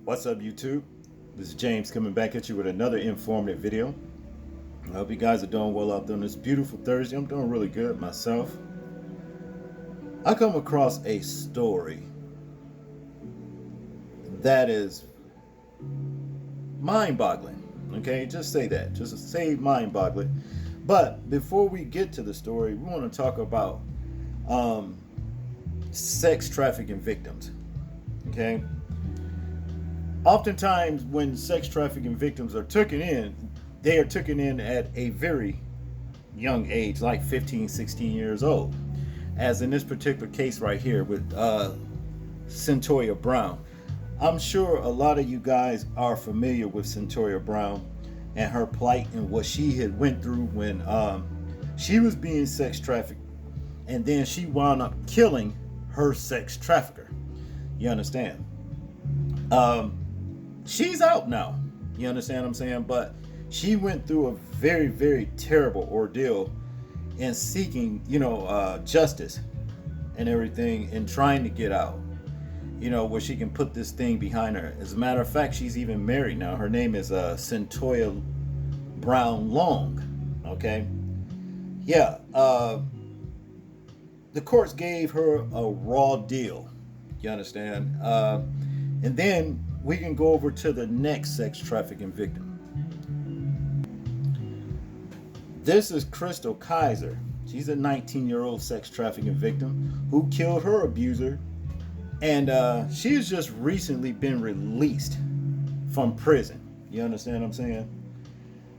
What's up, YouTube? This is James coming back at you with another informative video. I hope you guys are doing well out there on this beautiful Thursday. I'm doing really good myself. I come across a story that is mind-boggling. Okay, just say that. Just say mind-boggling. But before we get to the story, we want to talk about sex trafficking victims. Okay. Oftentimes, when sex trafficking victims are taken in, they are taken in at a very young age, like 15, 16 years old. As in this particular case right here with Centoya Brown. I'm sure a lot of you guys are familiar with Centoya Brown and her plight and what she had went through when she was being sex trafficked, and then she wound up killing her sex trafficker. You understand? She's out now. You understand what I'm saying? But she went through a very, very terrible ordeal in seeking, justice and everything, and trying to get out, where she can put this thing behind her. As a matter of fact, she's even married now. Her name is Centoya Brown Long. Okay. Yeah. The courts gave her a raw deal. You understand? And then we can go over to the next sex trafficking victim. This is Crystal Kaiser. She's a 19-year-old sex trafficking victim who killed her abuser, and she has just recently been released from prison. You understand what I'm saying?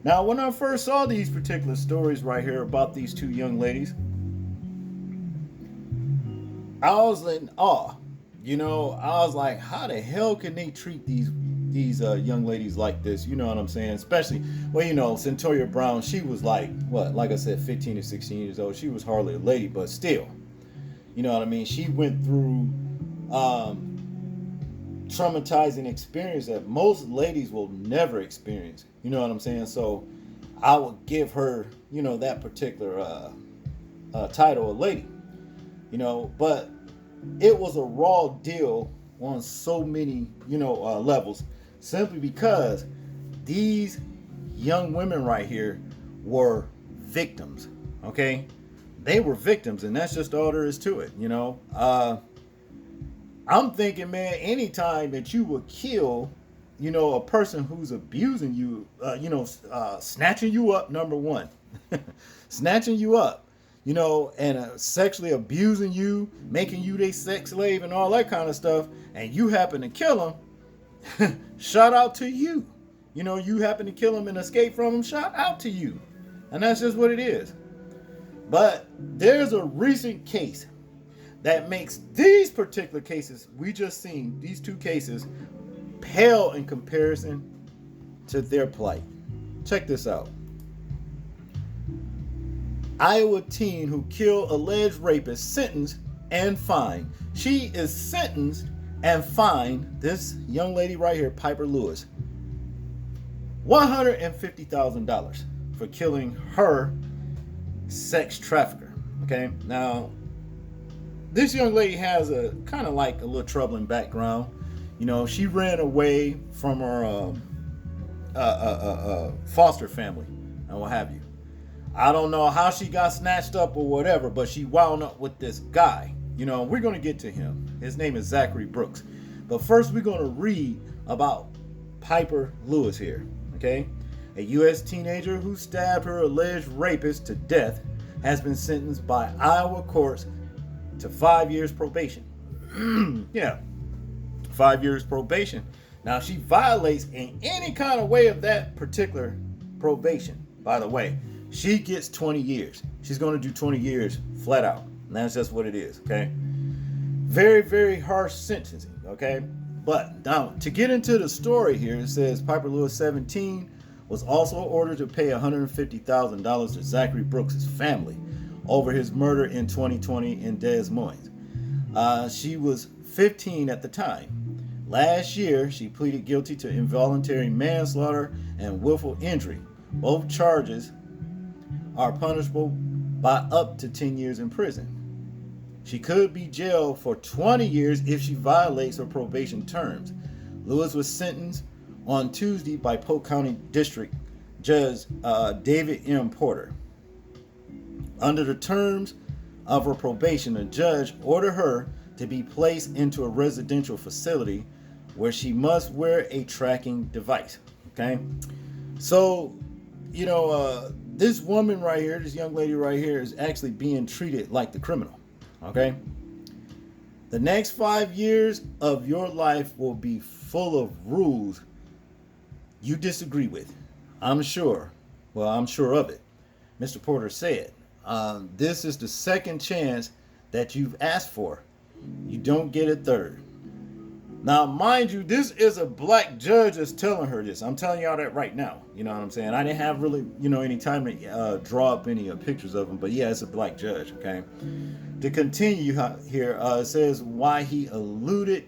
Now, when I first saw these particular stories right here about these two young ladies, I was in awe. I was like, how the hell can they treat these young ladies like this? You know what I'm saying? Especially, Centoya Brown, she was like I said, 15 or 16 years old. She was hardly a lady, but still, you know what I mean? She went through traumatizing experience that most ladies will never experience. You know what I'm saying? So I would give her, that particular title, a lady. But it was a raw deal on so many, levels, simply because these young women right here were victims. Okay, they were victims, and that's just all there is to it. I'm thinking, man, anytime that you would kill, a person who's abusing you, snatching you up, number one, snatching you up, and sexually abusing you, making you their sex slave and all that kind of stuff, and you happen to kill them, shout out to you. You happen to kill them and escape from them, shout out to you. And that's just what it is. But there's a recent case that makes these particular cases we just seen, these two cases, pale in comparison to their plight. Check this out. Iowa teen who killed alleged rapist sentenced and fined. She is sentenced and fined, this young lady right here, Piper Lewis, $150,000 for killing her sex trafficker. Okay, now this young lady has a kind of like a little troubling background. She ran away from her foster family and what have you. I don't know how she got snatched up or whatever, but she wound up with this guy. We're going to get to him. His name is Zachary Brooks. But first, we're going to read about Piper Lewis here. Okay? A U.S. teenager who stabbed her alleged rapist to death has been sentenced by Iowa courts to 5 years probation. Yeah, 5 years probation. Now, she violates in any kind of way of that particular probation, by the way. She gets 20 years. She's going to do 20 years flat out. And that's just what it is, okay? Very, very harsh sentencing, okay? But now, to get into the story here, it says Piper Lewis, 17, was also ordered to pay $150,000 to Zachary Brooks' family over his murder in 2020 in Des Moines. She was 15 at the time. Last year, she pleaded guilty to involuntary manslaughter and willful injury. Both charges are punishable by up to 10 years in prison. She could be jailed for 20 years if she violates her probation terms. Lewis was sentenced on Tuesday by Polk County District Judge David M. Porter. Under the terms of her probation, the judge ordered her to be placed into a residential facility where she must wear a tracking device. Okay, so this woman right here, this young lady right here, is actually being treated like the criminal. Okay, the next 5 years of your life will be full of rules you disagree with. I'm sure. Well, I'm sure of it. Mr. Porter said, this is the second chance that you've asked for. You don't get a third. Now, mind you, this is a black judge that's telling her this. I'm telling y'all that right now. You know what I'm saying? I didn't have really, any time to draw up any pictures of him. But yeah, it's a black judge, okay? To continue here, it says why he alluded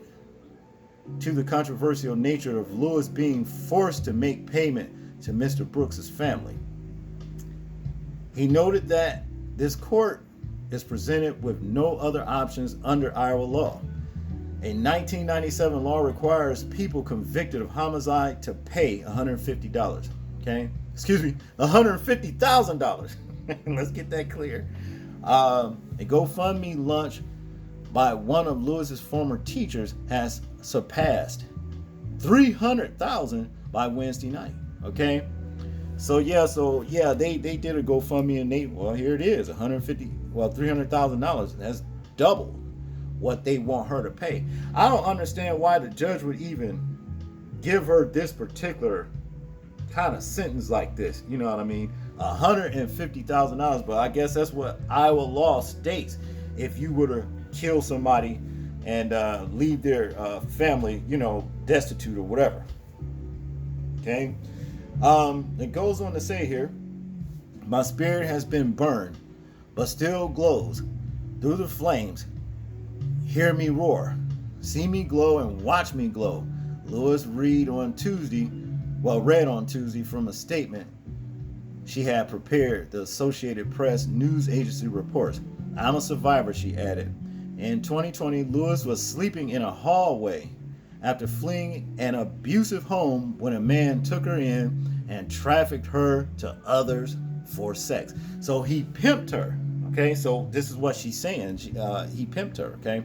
to the controversial nature of Lewis being forced to make payment to Mr. Brooks's family. He noted that this court is presented with no other options under Iowa law. A 1997 law requires people convicted of homicide to pay $150. Okay? Excuse me, $150,000. Let's get that clear. A GoFundMe lunch by one of Lewis's former teachers has surpassed $300,000 by Wednesday night. Okay? So yeah, they did a GoFundMe and here it is, $300,000. That's double what they want her to pay. I don't understand why the judge would even give her this particular kind of sentence like this. You know what I mean? $150,000, but I guess that's what Iowa law states. If you were to kill somebody and leave their family, destitute or whatever. Okay? It goes on to say here, my spirit has been burned, but still glows through the flames. Hear me roar, see me glow and watch me glow. Lewis read on Tuesday from a statement she had prepared. The Associated Press news agency reports. I'm a survivor, she added. In 2020, Lewis was sleeping in a hallway after fleeing an abusive home when a man took her in and trafficked her to others for sex. So he pimped her. Okay, so this is what she's saying. He pimped her. Okay,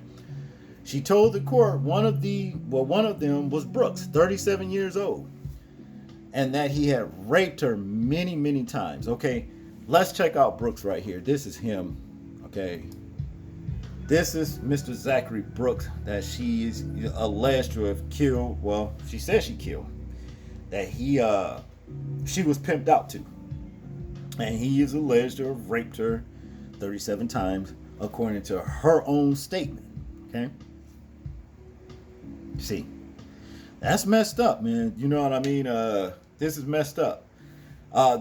she told the court one of them was Brooks, 37 years old, and that he had raped her many, many times. Okay, let's check out Brooks right here. This is him. Okay, this is Mr. Zachary Brooks that she is alleged to have killed. Well, she says she killed. That she was pimped out to, and he is alleged to have raped her 37 times, according to her own statement. Okay. See, that's messed up, man. You know what I mean? This is messed up.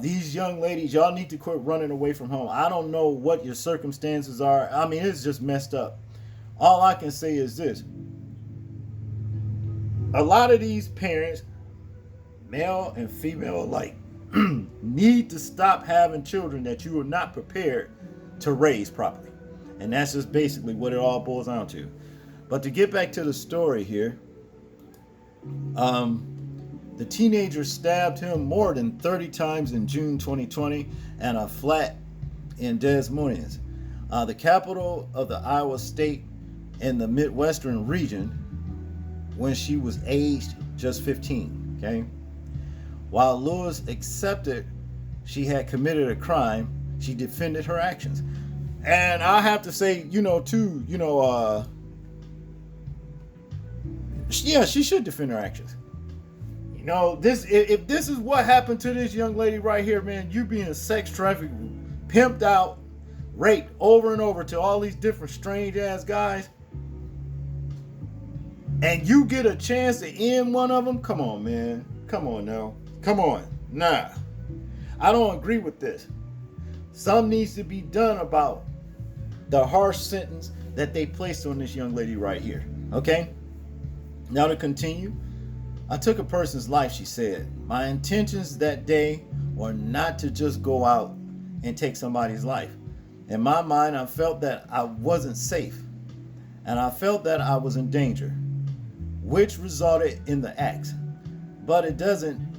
These young ladies, y'all need to quit running away from home. I don't know what your circumstances are. I mean, it's just messed up. All I can say is this. A lot of these parents, male and female alike, need to stop having children that you are not prepared to raise properly. And that's just basically what it all boils down to. But to get back to the story here, the teenager stabbed him more than 30 times in June 2020 at a flat in Des Moines, the capital of the Iowa state in the Midwestern region, when she was aged just 15. Okay. While Lewis accepted she had committed a crime, she defended her actions. And I have to say, she should defend her actions. If this is what happened to this young lady right here, man, you being sex trafficked, pimped out, raped over and over to all these different strange ass guys, and you get a chance to end one of them, come on, man. Come on now. Come on. Nah. I don't agree with this. Something needs to be done about the harsh sentence that they placed on this young lady right here. Okay? Now to continue. I took a person's life, she said. My intentions that day were not to just go out and take somebody's life. In my mind, I felt that I wasn't safe. And I felt that I was in danger. which resulted in the acts. But it doesn't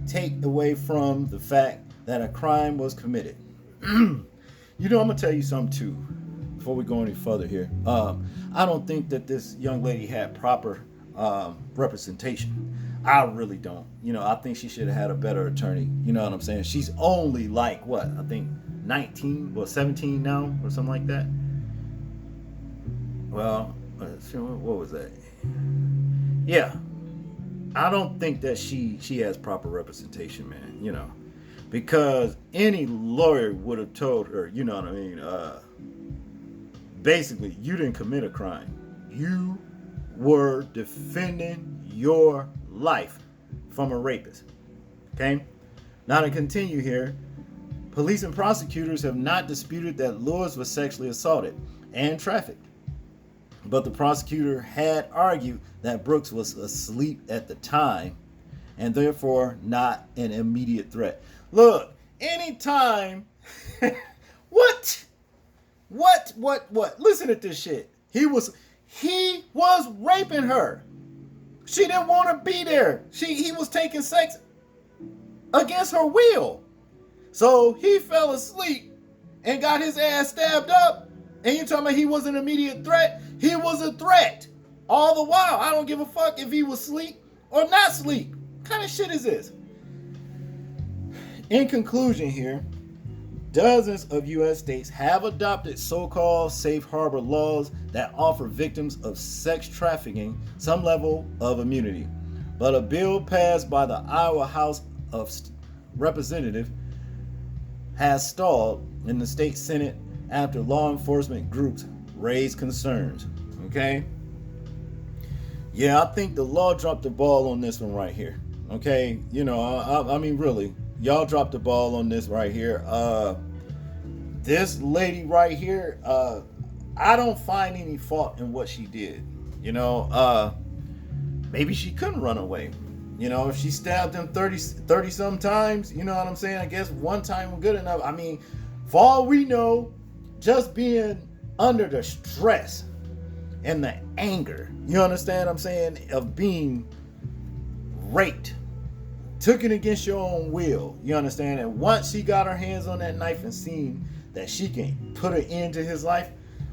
take away from the fact that a crime was committed. I'm gonna tell you something too before we go any further here. I don't think that this young lady had proper representation. I really don't. I think she should have had a better attorney. You know what I'm saying? She's only like what? I think 19 or 17 now or something like that. Well, what was that? Yeah. I don't think that she has proper representation, man, because any lawyer would have told her, you know what I mean, basically, you didn't commit a crime. You were defending your life from a rapist. Okay? Now to continue here, police and prosecutors have not disputed that Lewis was sexually assaulted and trafficked. But the prosecutor had argued that Brooks was asleep at the time and therefore not an immediate threat. Look, anytime, what? Listen to this shit. He was raping her. She didn't want to be there. He was taking sex against her will. So he fell asleep and got his ass stabbed up. And you talking about he was an immediate threat? He was a threat all the while. I don't give a fuck if he was asleep or not asleep. What kind of shit is this? In conclusion here, dozens of U.S. states have adopted so-called safe harbor laws that offer victims of sex trafficking some level of immunity. But a bill passed by the Iowa House of Representatives has stalled in the state Senate after law enforcement groups raised concerns. Okay? Yeah, I think the law dropped the ball on this one right here. Okay? I mean, really, y'all dropped the ball on this right here. This lady right here, I don't find any fault in what she did. Maybe she couldn't run away. If she stabbed him 30 some times, you know what I'm saying? I guess one time was good enough. I mean, for all we know, just being under the stress and the anger, you understand what I'm saying, of being raped, took it against your own will, you understand? And once she got her hands on that knife and seen that she can put an end to his life,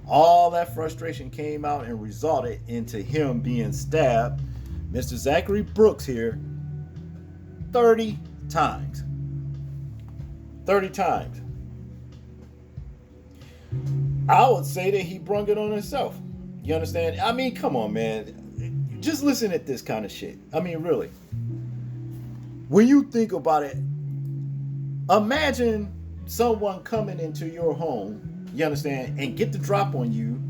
all that frustration came out and resulted into him being stabbed, Mr. Zachary Brooks here, 30 times. 30 times. I would say that he brung it on himself. You understand? I mean, come on, man. Just listen at this kind of shit. I mean, really. When you think about it, imagine someone coming into your home, you understand, and get the drop on you,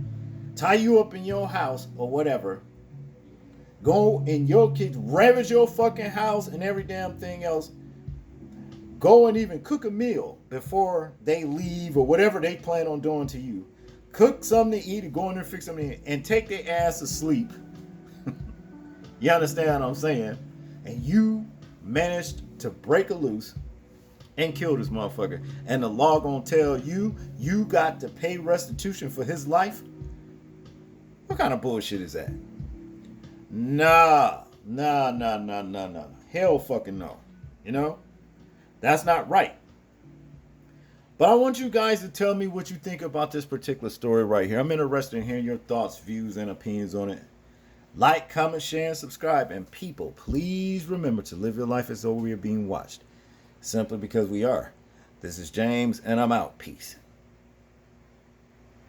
tie you up in your house or whatever, go in your kitchen, ravage your fucking house and every damn thing else, go and even cook a meal before they leave or whatever they plan on doing to you. Cook something to eat and go in there and fix something and take their ass to sleep. You understand what I'm saying? And you managed to break a loose and kill this motherfucker. And the law gonna tell you you got to pay restitution for his life? What kind of bullshit is that? Nah. Hell fucking no. That's not right. But I want you guys to tell me what you think about this particular story right here. I'm interested in hearing your thoughts, views, and opinions on it. Like, comment, share, and subscribe. And people, please remember to live your life as though we are being watched. Simply because we are. This is James, and I'm out. Peace.